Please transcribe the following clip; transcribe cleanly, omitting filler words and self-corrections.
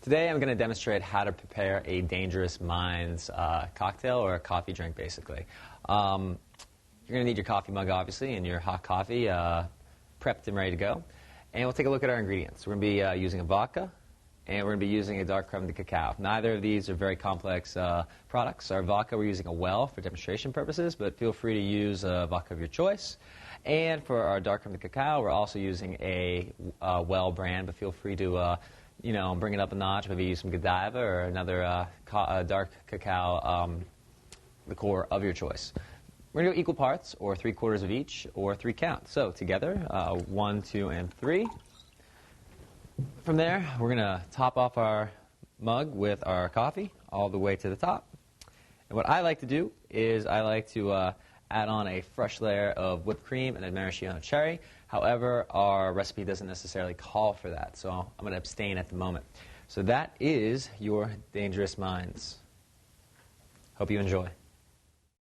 Today I'm going to demonstrate how to prepare a Dangerous Minds cocktail, or a coffee drink, basically. You're going to need your coffee mug, obviously, and your hot coffee prepped and ready to go. And we'll take a look at our ingredients. We're going to be using a vodka, and we're going to be using a dark creme de cacao. Neither of these are very complex products. Our vodka, we're using a Well for demonstration purposes, but feel free to use a vodka of your choice. And for our dark creme de cacao, we're also using a Well brand, but feel free to bring it up a notch. Maybe use some Godiva or another dark cacao liqueur of your choice. We're going to do equal parts, or 3/4 of each, or 3 counts. So together, 1, 2, and 3. From there, we're going to top off our mug with our coffee all the way to the top. And what I like to do is I like to add on a fresh layer of whipped cream and a maraschino cherry. However, our recipe doesn't necessarily call for that, so I'm going to abstain at the moment. So that is your Dangerous Minds. Hope you enjoy.